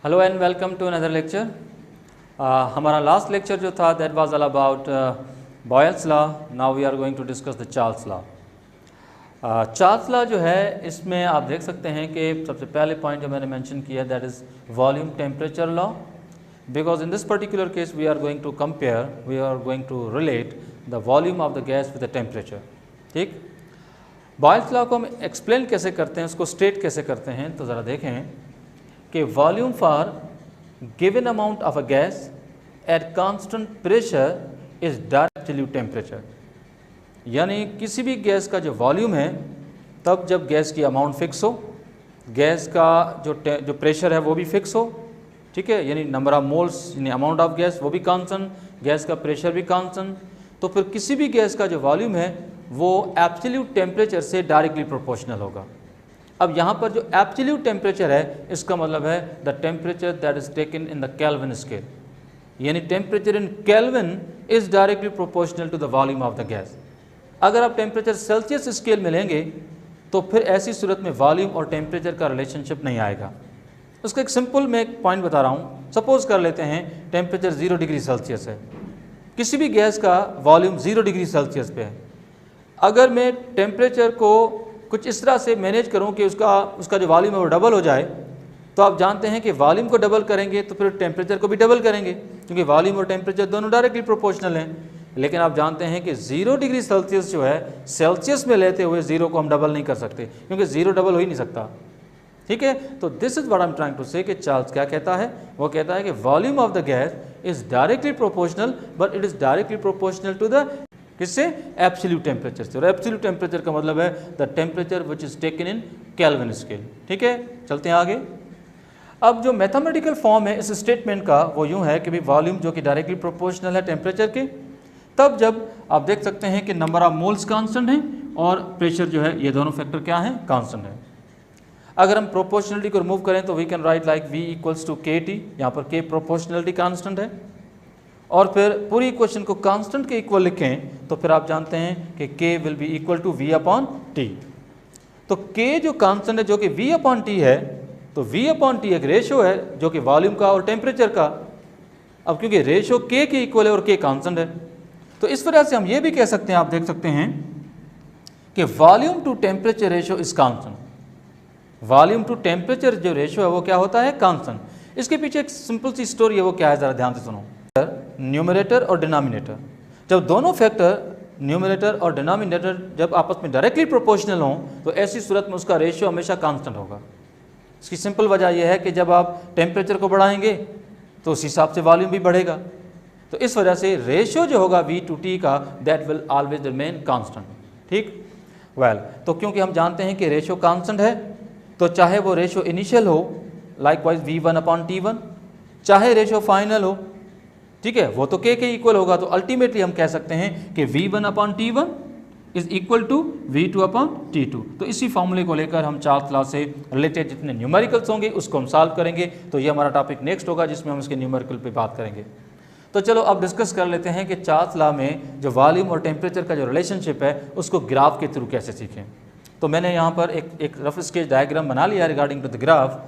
Hello and welcome to another lecture. हमारा last lecture जो था that was all about Boyle's law. Now we are going to discuss the Charles law. Charles law जो है इसमें आप देख सकते हैं कि सबसे पहले पॉइंट जो मैंने मेंशन किया that is volume temperature law, because in this particular case we are going to compare, we are going to relate the volume of the gas with the temperature. ठीक, बॉयल्स लॉ को हम explain कैसे करते हैं, उसको state कैसे करते हैं, तो ज़रा देखें कि volume for given amount of a gas at constant pressure is direct absolute temperature. यानी किसी भी गैस का जो वॉल्यूम है तब जब गैस की अमाउंट फिक्स हो, गैस का जो प्रेशर है वो भी फिक्स हो, ठीक है, यानी नंबर ऑफ मोल्स यानी अमाउंट ऑफ गैस वो भी कांस्टेंट, गैस का प्रेशर भी कांस्टेंट, तो फिर किसी भी गैस का जो वॉल्यूम है वो एब्सोल्यूट टेम्परेचर से डायरेक्टली प्रोपोर्शनल होगा। अब यहाँ पर जो एब्सोल्यूट टेम्परेचर है इसका मतलब है the temperature that is taken in the Kelvin scale, यानी temperature in Kelvin is directly proportional to the volume of the gas. अगर आप टेम्परेचर सेल्सियस स्केल में लेंगे तो फिर ऐसी सूरत में वॉल्यूम और टेम्परेचर का रिलेशनशिप नहीं आएगा। उसका एक सिंपल मैं एक पॉइंट बता रहा हूँ। सपोज कर लेते हैं टेम्परेचर 0 डिग्री सेल्सियस है, किसी भी गैस का वॉल्यूम 0 डिग्री सेल्सियस पे है। अगर मैं टेम्परेचर को कुछ इस तरह से मैनेज करूं कि उसका जो वॉल्यूम है वो डबल हो जाए, तो आप जानते हैं कि वॉल्यूम को डबल करेंगे तो फिर टेम्परेचर को भी डबल करेंगे, क्योंकि वॉल्यूम और टेम्परेचर दोनों डायरेक्टली प्रोपोर्शनल हैं। लेकिन आप जानते हैं कि 0 डिग्री सेल्सियस जो है सेल्सियस में लेते हुए 0 को हम डबल नहीं कर सकते, क्योंकि 0 डबल हो ही नहीं सकता। ठीक है, तो this is what I am trying to say कि चार्ल्स क्या कहता है, वो कहता है कि volume of the gas is directly proportional, but it is directly proportional to the किससे, एब्सोल्यूट टेम्परेचर से। और एब्सोल्यूट टेम्परेचर का मतलब है the temperature which is taken in Kelvin scale. ठीक है, चलते हैं आगे। अब जो मैथमेटिकल फॉर्म है इस स्टेटमेंट का वो यूं है कि भाई वॉल्यूम जो कि डायरेक्टली प्रोपोर्शनल है टेम्परेचर के, तब जब आप देख सकते हैं कि नंबर ऑफ मोल्स कांस्टेंट हैं और प्रेशर जो है ये दोनों फैक्टर क्या है, कांस्टेंट है। अगर हम प्रोपोर्शनलिटी को रिमूव करें तो we can write like V equals to KT, यहाँ पर K प्रोपोर्शनलिटी कांस्टेंट है, और फिर पूरी इक्वेशन को कांस्टेंट के इक्वल लिखें तो फिर आप जानते हैं कि K will be equal to V upon T। तो K जो कांस्टेंट है जो कि V अपॉन T है, तो V अपॉन T एक रेशो है जो कि वॉल्यूम का और टेम्परेचर का। अब क्योंकि रेशो K के इक्वल है और K कांस्टेंट है, तो इस वजह से हम ये भी कह सकते हैं, आप देख सकते हैं कि volume to temperature ratio is constant. Volume to temperature जो रेशो है वो क्या होता है, कांस्टेंट। इसके पीछे एक सिंपल सी स्टोरी है, वो क्या है ज़रा ध्यान से सुनो। न्यूमरेटर और डिनोमिनेटर, जब दोनों फैक्टर न्यूमरेटर और डिनोमिनेटर जब आपस में डायरेक्टली प्रोपोर्शनल हों तो ऐसी सूरत में उसका रेशियो हमेशा कांस्टेंट होगा। इसकी सिंपल वजह यह है कि जब आप टेम्परेचर को बढ़ाएंगे तो उस हिसाब से वॉल्यूम भी बढ़ेगा, तो इस वजह से रेशियो जो होगा V to T का that will always remain constant. ठीक, वेल, तो क्योंकि हम जानते हैं कि रेशियो कांस्टेंट है तो चाहे वो रेशियो इनिशियल हो लाइकवाइज V1 अपॉन T1, चाहे रेशियो फाइनल हो, ठीक है, वो तो K के इक्वल होगा। तो अल्टीमेटली हम कह सकते हैं कि V1 upon T1 is equal to V2 upon T2। तो इसी फॉर्मूले को लेकर हम चार्ल्स लॉ से रिलेटेड जितने न्यूमेरिकल्स होंगे उसको हम सॉल्व करेंगे। तो ये हमारा टॉपिक नेक्स्ट होगा जिसमें हम इसके न्यूमेरिकल पे बात करेंगे। तो चलो अब डिस्कस कर लेते हैं कि चार्ल्स लॉ में जो वॉल्यूम और टेम्परेचर का जो रिलेशनशिप है उसको ग्राफ के थ्रू कैसे सीखें। तो मैंने यहाँ पर एक रफ स्केच डायग्राम बना लिया रिगार्डिंग टू द ग्राफ।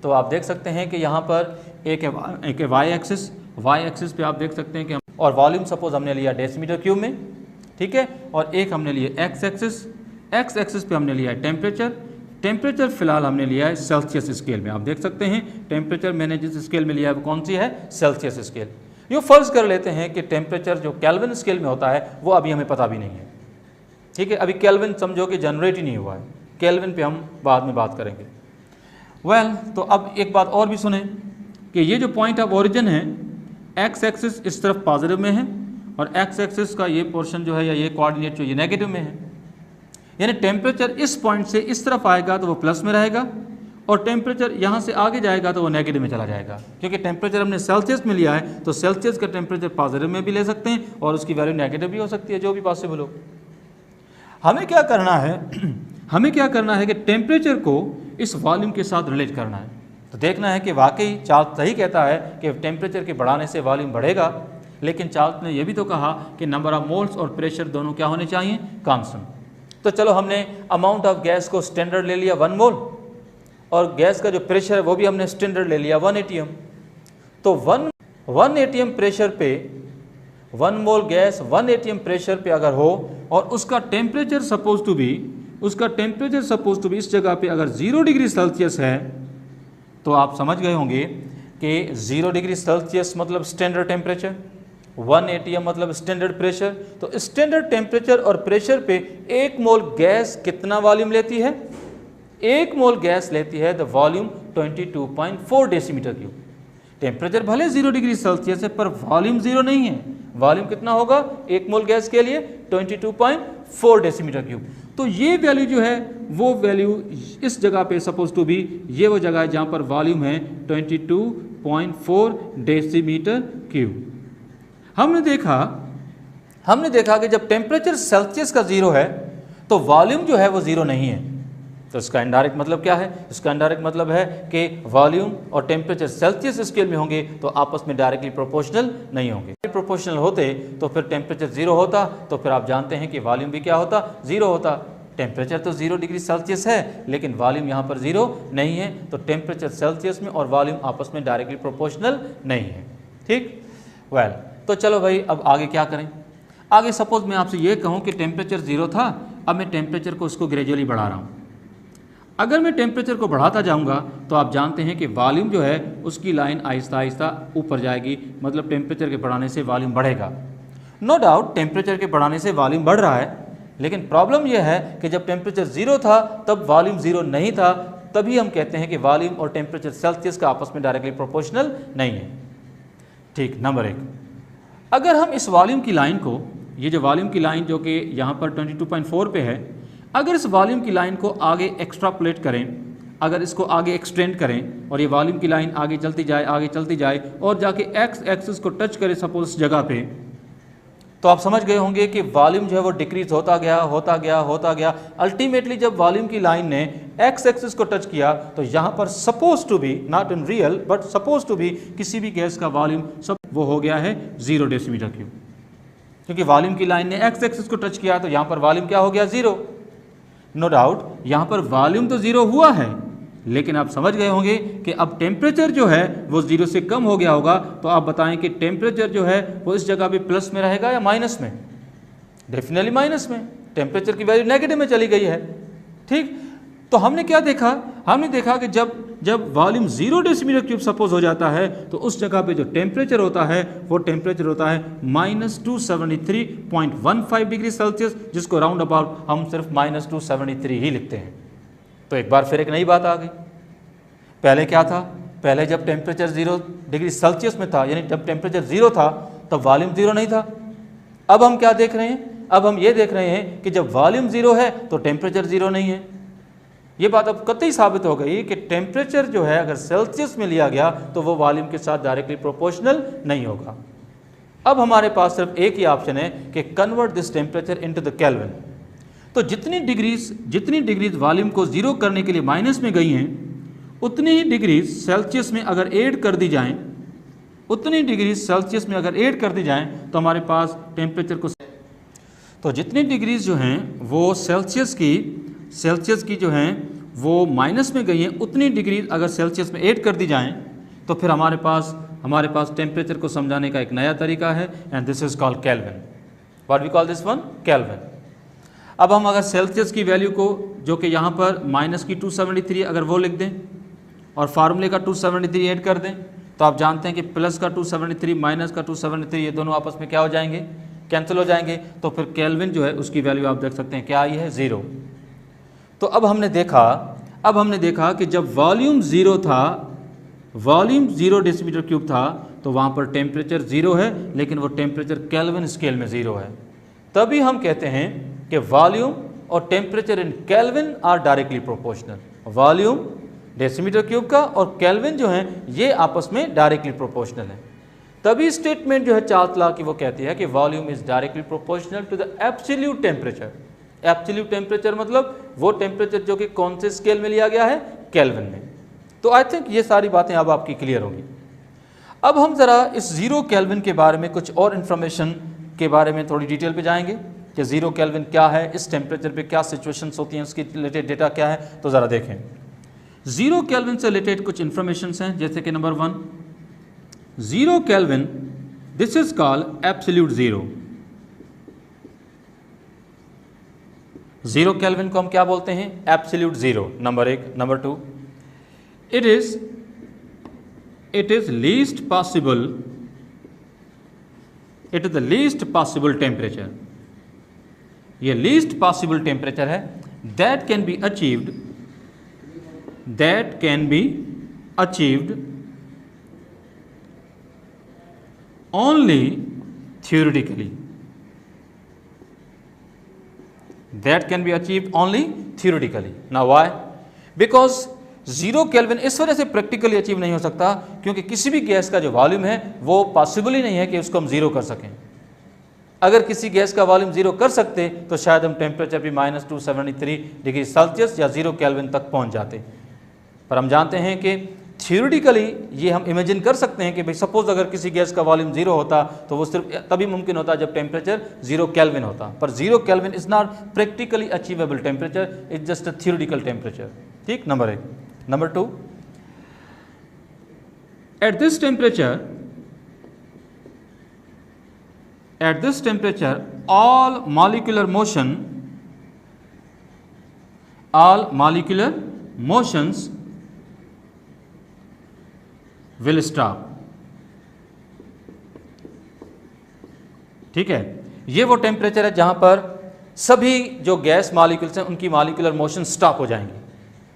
तो आप देख सकते हैं कि यहाँ पर एक वाई एक्सिस पे आप देख सकते हैं कि और वॉल्यूम सपोज हमने लिया डेसीमीटर क्यूब में, ठीक है, और एक हमने लिया एक्स एक्सिस पे हमने लिया है टेम्परेचर फिलहाल हमने लिया है सेल्सियस स्केल में। आप देख सकते हैं टेम्परेचर मैंने जिस स्केल में लिया है वो कौन सी है, सेल्सियस स्केल। ये फर्ज कर लेते हैं कि टेम्परेचर जो केल्विन स्केल में होता है वो अभी हमें पता भी नहीं है, ठीक है, अभी केल्विन समझो कि जनरेट ही नहीं हुआ है, केल्विन पे हम बाद में बात करेंगे। वेल, तो अब एक बात और भी सुने कि ये जो पॉइंट ऑफ ओरिजिन है एक्स एक्सिस इस तरफ पॉजिटिव में है और एक्स एक्सिस का ये पोर्शन जो है या ये कोऑर्डिनेट जो ये नेगेटिव में है, यानी टेम्परेचर इस पॉइंट से इस तरफ आएगा तो वो प्लस में रहेगा और टेम्परेचर यहाँ से आगे जाएगा तो वो नेगेटिव में चला जाएगा। क्योंकि टेम्परेचर हमने सेल्सियस में लिया है तो सेल्सियस का टेम्परेचर पॉजिटिव में भी ले सकते हैं और उसकी वैल्यू नेगेटिव भी हो सकती है, जो भी पॉसिबल हो। हमें क्या करना है कि टेम्परेचर को इस वॉल्यूम के साथ रिलेट करना है। तो देखना है कि वाकई चार्ल्स सही कहता है कि टेम्परेचर के बढ़ाने से वॉल्यूम बढ़ेगा, लेकिन चार्ल्स ने यह भी तो कहा कि नंबर ऑफ मोल्स और प्रेशर दोनों क्या होने चाहिए, कांस्टेंट। तो चलो हमने अमाउंट ऑफ गैस को स्टैंडर्ड ले लिया 1 मोल और गैस का जो प्रेशर है वो भी हमने स्टैंडर्ड ले लिया 1 atm। तो 1 atm प्रेशर पे 1 मोल गैस 1 atm प्रेशर पे अगर हो और उसका टेम्परेचर सपोज टू बी इस जगह पे अगर 0 डिग्री सेल्सियस है, तो आप समझ गए होंगे कि 0 डिग्री सेल्सियस मतलब स्टैंडर्ड टेम्परेचर, 1 atm मतलब स्टैंडर्ड प्रेशर। तो स्टैंडर्ड टेम्परेचर और प्रेशर पे 1 मोल गैस कितना वॉल्यूम लेती है? 1 मोल गैस लेती है the volume 22.4 decimetre cube. Temperature भले 0 डिग्री सेल्सियस है पर वॉल्यूम 0 नहीं है। वॉल्यूम कितना होगा 1 मोल गैस के लिए? 22.4 डेसीमीटर क्यूब। तो ये वैल्यू जो है वो वैल्यू इस जगह पे सपोज टू बी ये वो जगह है जहाँ पर वॉल्यूम है 22.4 डेसीमीटर क्यूब। हमने देखा कि जब टेम्परेचर सेल्सियस का 0 है तो वॉल्यूम जो है वो 0 नहीं है। तो इसका इनडायरेक्ट मतलब क्या है? इसका इनडायरेक्ट मतलब है कि वॉल्यूम और टेम्परेचर सेल्सियस स्केल में होंगे तो आपस में डायरेक्टली प्रोपोर्शनल नहीं होंगे। प्रोपोर्शनल होते तो फिर टेम्परेचर 0 होता, तो फिर आप जानते हैं कि वॉल्यूम भी क्या होता? 0 होता। टेम्परेचर तो 0 डिग्री सेल्सियस है लेकिन वॉल्यूम यहाँ पर 0 नहीं है, तो टेम्परेचर सेल्सियस में और वॉल्यूम आपस में डायरेक्टली प्रोपोर्शनल नहीं है। ठीक, वेल तो चलो भाई अब आगे क्या करें? आगे सपोज मैं आपसे ये कहूँ कि टेम्परेचर 0 था, अब मैं टेम्परेचर को उसको ग्रेजुअली बढ़ा रहा हूँ। अगर मैं टेम्परेचर को बढ़ाता जाऊंगा तो आप जानते हैं कि वॉल्यूम जो है उसकी लाइन आहिस्ता आहिस्ता ऊपर जाएगी, मतलब टेम्परेचर के बढ़ाने से वॉल्यूम बढ़ेगा। नो डाउट टेम्परेचर के बढ़ाने से वॉल्यूम बढ़ रहा है, लेकिन प्रॉब्लम यह है कि जब टेम्परेचर 0 था तब वॉल्यूम 0 नहीं था, तभी हम कहते हैं कि वॉल्यूम और टेम्परेचर सेल्सियस का आपस में डायरेक्टली प्रोपोर्शनल नहीं है। ठीक, नंबर 1, अगर हम इस वॉल्यूम की लाइन को, ये जो वॉल्यूम की लाइन जो कि यहाँ पर 22.4 पे है, अगर इस वॉल्यूम की लाइन को आगे एक्स्ट्रापोलेट करें, अगर इसको आगे एक्सटेंड करें और ये वॉल्यूम की लाइन आगे चलती जाए और जाके एक्स एक्सिस को टच करे सपोज इस जगह पे, तो आप समझ गए होंगे कि वॉल्यूम जो है वो डिक्रीज होता गया। अल्टीमेटली जब वॉल्यूम की लाइन ने एक्स एक्सिस को टच किया तो यहाँ पर suppose to be, not in real but suppose to be, किसी भी गैस का वॉल्यूम सब वो हो गया है 0 डेसीमीटर क्यूब, क्योंकि वॉल्यूम की लाइन ने एक्स एक्सिस को टच किया तो यहाँ पर वॉल्यूम क्या हो गया? 0। नो डाउट यहाँ पर वॉल्यूम तो 0 हुआ है, लेकिन आप समझ गए होंगे कि अब टेम्परेचर जो है वो 0 से कम हो गया होगा। तो आप बताएं कि टेम्परेचर जो है वो इस जगह पे प्लस में रहेगा या माइनस में? डेफिनेटली माइनस में। टेम्परेचर की वैल्यू नेगेटिव में चली गई है। ठीक, तो हमने क्या देखा? हमने देखा कि जब वॉल्यूम 0 डेसीमीटर क्यूब सपोज हो जाता है तो उस जगह पे जो टेम्परेचर होता है वो टेम्परेचर होता है -273.15 डिग्री सेल्सियस, जिसको राउंड अबाउट हम सिर्फ -273 ही लिखते हैं। तो एक बार फिर एक नई बात आ गई। पहले क्या था? पहले जब टेम्परेचर 0 डिग्री सेल्सियस में था, यानी जब टेम्परेचर 0 था तब वॉल्यूम 0 नहीं था। अब हम क्या देख रहे हैं? अब हम ये देख रहे हैं कि जब वॉल्यूम 0 है तो टेम्परेचर 0 नहीं है। ये बात अब कतई साबित हो गई कि टेम्परेचर जो है अगर सेल्सियस में लिया गया तो वो वॉल्यूम के साथ डायरेक्टली प्रोपोर्शनल नहीं होगा। अब हमारे पास सिर्फ एक ही ऑप्शन है कि convert this temperature into the kelvin. तो जितनी डिग्रीज वॉल्यूम को 0 करने के लिए माइनस में गई हैं, उतनी ही डिग्रीज सेल्सियस में अगर ऐड कर दी जाएं, तो हमारे पास टेम्परेचर को, तो जितनी डिग्रीज जो हैं वो सेल्सियस की जो हैं वो माइनस में गई हैं, उतनी डिग्री अगर सेल्सियस में ऐड कर दी जाएं तो फिर हमारे पास टेम्परेचर को समझाने का एक नया तरीका है, and this is called Kelvin. What we call this one? Kelvin. अब हम अगर सेल्सियस की वैल्यू को, जो कि यहाँ पर माइनस की 273 अगर वो लिख दें और फार्मूले का 273 ऐड कर दें, तो आप जानते हैं कि प्लस का 273 माइनस का 273 ये दोनों आपस में क्या हो जाएंगे? कैंसिल हो जाएंगे। तो फिर केल्विन जो है उसकी वैल्यू आप देख सकते हैं क्या आई है? 0। तो अब हमने देखा कि जब वॉल्यूम 0 था, वॉल्यूम 0 डेसीमीटर क्यूब था, तो वहाँ पर टेम्परेचर 0 है, लेकिन वो टेम्परेचर केल्विन स्केल में 0 है। तभी हम कहते हैं कि वॉल्यूम और temperature in Kelvin are directly proportional. Volume decimetre cube का और केल्विन जो है ये आपस में डायरेक्टली प्रोपोर्शनल है। तभी स्टेटमेंट जो है चार्ल्स लॉ की वो कहती है कि volume is directly proportional to the absolute temperature. Absolute temperature मतलब वो टेम्परेचर जो कि कौन से स्केल में लिया गया है? केल्विन में। तो आई थिंक ये सारी बातें अब आपकी क्लियर होंगी। अब हम ज़रा इस 0 केल्विन के बारे में कुछ और इन्फॉर्मेशन के बारे में थोड़ी डिटेल पे जाएंगे कि 0 केल्विन क्या है, इस टेम्परेचर पे क्या सिचुएशंस होती हैं, उसकी रिलेटेड डेटा क्या है। तो ज़रा देखें, 0 केल्विन से रिलेटेड कुछ इंफॉर्मेशन हैं, जैसे कि number 1, 0 kelvin, this is called absolute zero. 0 kelvin को हम क्या बोलते हैं? Absolute zero, number 1। Number 2, it is least possible, it is the least possible temperature. ये लीस्ट पॉसिबल टेम्परेचर है that can be achieved only theoretically, that can be achieved only theoretically. Now why? Because 0 kelvin इस वजह से practically achieve नहीं हो सकता क्योंकि किसी भी गैस का जो वॉल्यूम है वो पॉसिबल ही नहीं है कि उसको हम जीरो कर सकें। अगर किसी गैस का वॉल्यूम जीरो कर सकते तो शायद हम टेम्परेचर भी -273 डिग्री सेल्सियस या 0 केल्विन तक पहुंच जाते। पर हम जानते हैं कि थियोरिटिकली ये हम इमेजिन कर सकते हैं कि भाई सपोज अगर किसी गैस का वॉल्यूम जीरो होता तो वो सिर्फ तभी मुमकिन होता जब टेम्परेचर 0 केल्विन होता। पर 0 Kelvin is not practically achievable temperature, is just a theoretical temperature. ठीक, number 1। Number 2, at this temperature all molecular motions will stop। ठीक है, ये वो टेम्परेचर है जहां पर सभी जो गैस मॉलिक्यूल्स हैं उनकी मॉलिक्यूलर मोशन स्टॉप हो जाएंगी,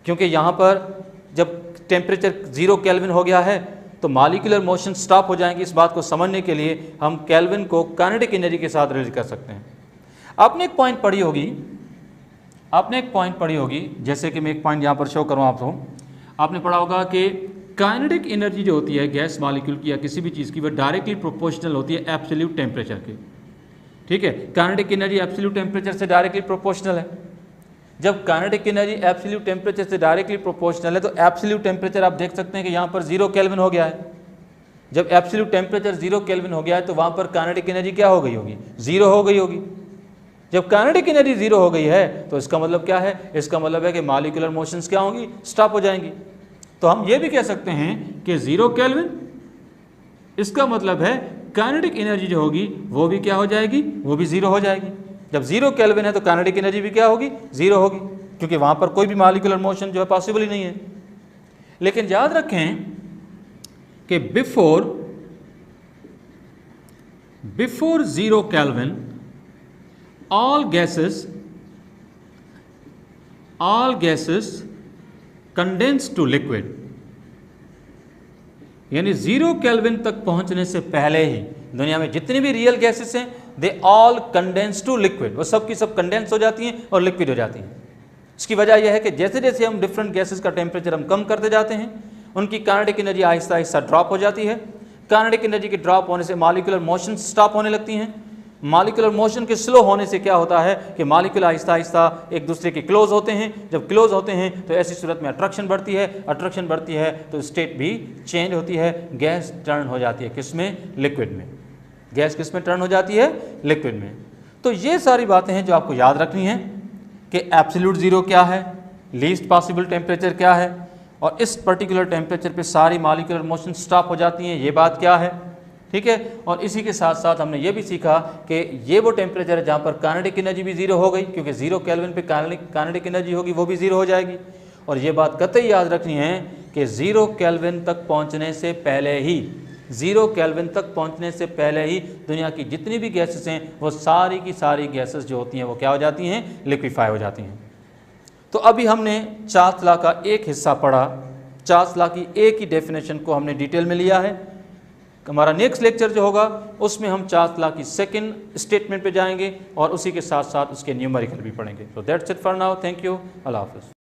क्योंकि यहाँ पर जब टेम्परेचर 0 केल्विन हो गया है तो मॉलिक्यूलर मोशन स्टॉप हो जाएंगी। इस बात को समझने के लिए हम केल्विन को काइनेटिक एनर्जी के साथ रिलेट कर सकते हैं। आपने एक पॉइंट पढ़ी होगी, जैसे कि मैं एक पॉइंट यहाँ पर शो करूँ आपको। आपने पढ़ा होगा कि काइनेटिक एनर्जी जो होती है गैस मॉलिक्यूल की या किसी भी चीज़ की, वह डायरेक्टली प्रोपोर्शनल होती है एब्सोल्यूट टेम्परेचर के। ठीक है, काइनेटिक एनर्जी एब्सोल्यूट टेम्परेचर से डायरेक्टली प्रोपोर्शनल है। जब काइनेटिक एनर्जी एब्सोल्यूट टेम्परेचर से डायरेक्टली प्रोपोर्शनल है तो एब्सोल्यूट टेम्परेचर आप देख सकते हैं कि यहाँ पर 0 केल्विन हो गया है। जब एब्सोल्यूट टेम्परेचर 0 केल्विन हो गया है तो वहाँ पर काइनेटिक एनर्जी क्या हो गई होगी? 0 हो गई होगी। जब काइनेटिक एनर्जी 0 हो गई है तो इसका मतलब क्या है? इसका मतलब है कि मॉलिक्यूलर मोशंस क्या होंगी? स्टॉप हो जाएंगी। तो हम ये भी कह सकते हैं कि 0 केल्विन, इसका मतलब है काइनेटिक एनर्जी जो होगी वो भी क्या हो जाएगी? वो भी 0 हो जाएगी। जब 0 केल्विन है तो काइनेटिक एनर्जी भी क्या होगी? 0 होगी, क्योंकि वहां पर कोई भी मॉलिक्यूलर मोशन जो है पॉसिबल ही नहीं है। लेकिन याद रखें कि before 0 kelvin all gases condense to liquid, यानी 0 केल्विन तक पहुंचने से पहले ही दुनिया में जितनी भी रियल गैसेस हैं they all condense to liquid, वो सब की सब कंडेंस हो जाती हैं और लिक्विड हो जाती हैं। इसकी वजह यह है कि जैसे जैसे हम डिफरेंट गैसेस का टेम्परेचर हम कम करते जाते हैं उनकी kinetic energy Aahista Aahista drop हो जाती है। काइनेटिक एनर्जी के ड्रॉप होने से मॉलिक्यूलर मोशन स्टॉप होने लगती हैं। मॉलिक्यूलर मोशन के स्लो होने से क्या होता है कि मॉलिक्यूल आहिस्ता आहिस्ता एक दूसरे के क्लोज होते हैं। जब क्लोज होते हैं तो ऐसी सूरत में अट्रैक्शन बढ़ती है, अट्रैक्शन बढ़ती है तो स्टेट भी चेंज होती है, गैस टर्न हो जाती है किसमें? लिक्विड में। गैस किस में टर्न हो जाती है? लिक्विड में। तो ये सारी बातें हैं जो आपको याद रखनी है कि एब्सोल्यूट जीरो क्या है, लीस्ट पॉसिबल टेम्परेचर क्या है, और इस पर्टिकुलर टेम्परेचर पे सारी मॉलिक्यूलर मोशन स्टॉप हो जाती हैं, ये बात क्या है। ठीक है, और इसी के साथ साथ हमने ये भी सीखा कि ये वो टेम्परेचर है जहाँ पर काइनेटिक एनर्जी भी जीरो हो गई, क्योंकि 0 केल्विन पे काइनेटिक एनर्जी होगी वो भी जीरो हो जाएगी। और ये बात कतई याद रखनी है कि 0 केल्विन तक पहुँचने से पहले ही 0 केल्विन तक पहुंचने से पहले ही दुनिया की जितनी भी गैसेस हैं वो सारी की सारी गैसेस जो होती हैं वो क्या हो जाती हैं? लिक्विफाई हो जाती हैं। तो अभी हमने चार्ल्स लॉ का एक हिस्सा पढ़ा, चार्ल्स लॉ की एक ही डेफिनेशन को हमने डिटेल में लिया है। हमारा नेक्स्ट लेक्चर जो होगा उसमें हम चार्ल्स लॉ की सेकंड स्टेटमेंट पे जाएंगे और उसी के साथ साथ उसके न्यूमेरिकल भी पढ़ेंगे। तो that's it for now, thank you, अल्लाह हाफ़िज़।